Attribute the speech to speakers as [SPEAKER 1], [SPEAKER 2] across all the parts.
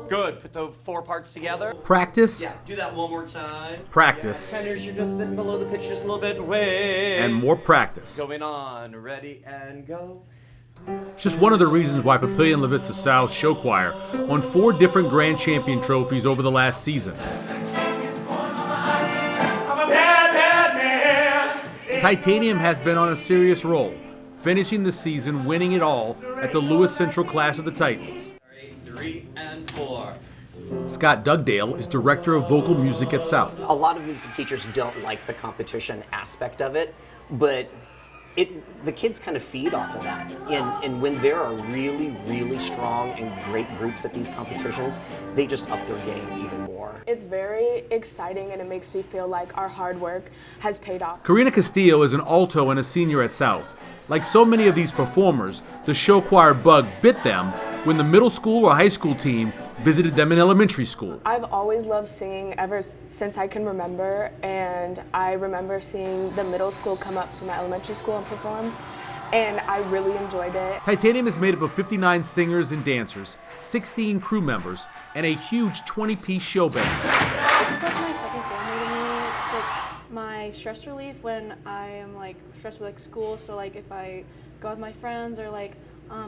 [SPEAKER 1] Good. Put the 4 parts together.
[SPEAKER 2] Practice.
[SPEAKER 1] Yeah, do that one more time.
[SPEAKER 2] Practice.
[SPEAKER 1] Yeah, tenors, you're just sitting below the pitch just a little bit. Wait.
[SPEAKER 2] And more practice.
[SPEAKER 1] Going on. Ready and go.
[SPEAKER 2] It's just one of the reasons why Papillion La Vista South Show Choir won 4 different Grand Champion trophies over the last season. Titanium has been on a serious roll, finishing the season winning it all at the Lewis Central class of the Titans.
[SPEAKER 1] 3 and 4.
[SPEAKER 2] Scott Dugdale is director of vocal music at South.
[SPEAKER 3] A lot of music teachers don't like the competition aspect of it, but the kids kind of feed off of that. And when there are really, really strong and great groups at these competitions, they just up their game even more.
[SPEAKER 4] It's very exciting and it makes me feel like our hard work has paid off.
[SPEAKER 2] CORINA Castillo is an alto and a senior at South. Like so many of these performers, the show choir bug bit them when the middle school or high school team visited them in elementary school.
[SPEAKER 4] I've always loved singing ever since I can remember, and I remember seeing the middle school come up to my elementary school and perform, and I really enjoyed it.
[SPEAKER 2] Titanium is made up of 59 singers and dancers, 16 crew members, and a huge 20-piece show band.
[SPEAKER 5] This is like my second family to me. It's like my stress relief when I am like stressed with like school, so like if I go with my friends or like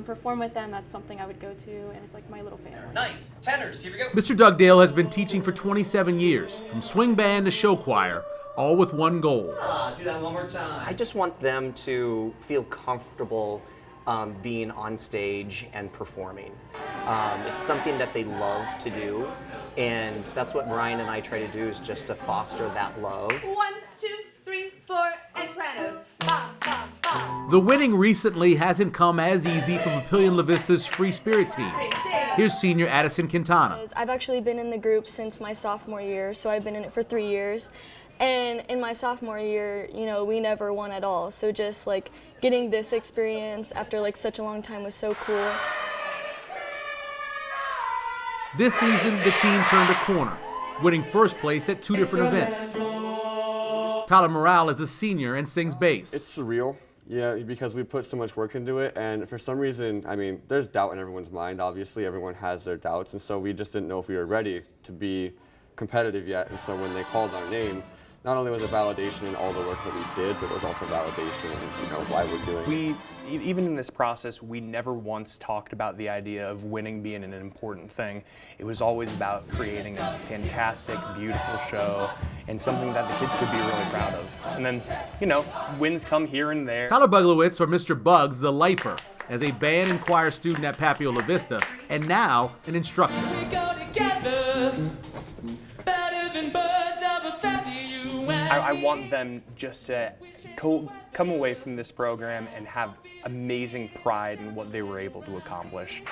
[SPEAKER 5] perform with them, that's something I would go to, and it's like my little family.
[SPEAKER 1] Nice. Tenors, here we go.
[SPEAKER 2] Mr. Dugdale has been teaching for 27 years, from swing band to show choir, all with one goal.
[SPEAKER 1] Do that one more time.
[SPEAKER 3] I just want them to feel comfortable being on stage and performing. It's something that they love to do, and that's what Brian and I try to do, is just to foster that love.
[SPEAKER 6] 1, 2, 3, 4, and sopranos. Ba, ba, ba.
[SPEAKER 2] The winning recently hasn't come as easy from Papillion La Vista's Free Spirit team. Here's senior ADDISON Quintana.
[SPEAKER 7] I've actually been in the group since my sophomore year, so I've been in it for 3 years. And in my sophomore year, you know, we never won at all. So just like getting this experience after like such a long time was so cool.
[SPEAKER 2] This season, the team turned a corner, winning first place at 2 different events. Tyler MARAL is a senior and sings bass.
[SPEAKER 8] It's surreal, yeah, because we put so much work into it, and for some reason, I mean, there's doubt in everyone's mind, obviously, everyone has their doubts, and so we just didn't know if we were ready to be competitive yet, and so when they called our name, not only was it validation in all the work that we did, but it was also validation in, you know, why we're doing it.
[SPEAKER 9] Even in this process, we never once talked about the idea of winning being an important thing. It was always about creating a fantastic, beautiful show and something that the kids could be really proud of. And then, you know, wins come here and there.
[SPEAKER 2] Tyler Buglowitz, or Mr. Bugs, is a lifer, as a band and choir student at Papillion La Vista, and now an instructor.
[SPEAKER 10] We go together, better than birds of a feather, you and
[SPEAKER 9] I want them just to come away from this program and have amazing pride in what they were able to accomplish.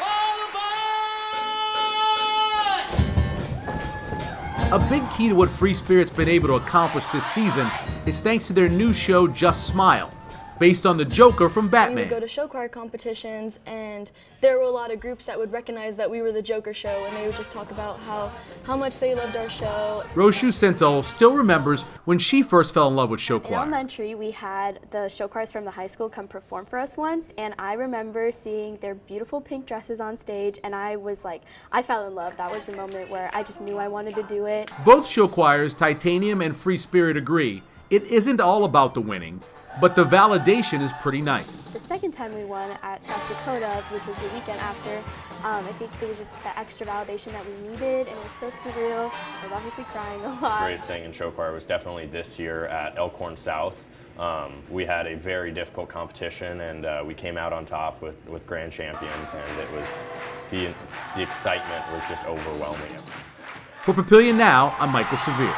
[SPEAKER 2] A big key to what Free Spirit's been able to accomplish this season is thanks to their new show, Just Smile, based on the Joker from Batman.
[SPEAKER 7] We would go to show choir competitions, and there were a lot of groups that would recognize that we were the Joker show, and they would just talk about how much they loved our show.
[SPEAKER 2] ROSHU SENTHIL still remembers when she first fell in love with show
[SPEAKER 11] In
[SPEAKER 2] choir.
[SPEAKER 11] elementary, we had the show choirs from the high school come perform for us once, and I remember seeing their beautiful pink dresses on stage, and I was like, I fell in love. That was the moment where I just knew I wanted to do it.
[SPEAKER 2] Both show choirs, Titanium and Free Spirit, agree it isn't all about the winning, but the validation is pretty nice.
[SPEAKER 11] The second time we won at South Dakota, which was the weekend after, I think it was just the extra validation that we needed, and it was so surreal. I was obviously crying a lot.
[SPEAKER 12] The greatest thing in show choir was definitely this year at Elkhorn South. We had a very difficult competition, and we came out on top with grand champions, and it was the excitement was just overwhelming.
[SPEAKER 2] For Papillion Now, I'm Michael Severe.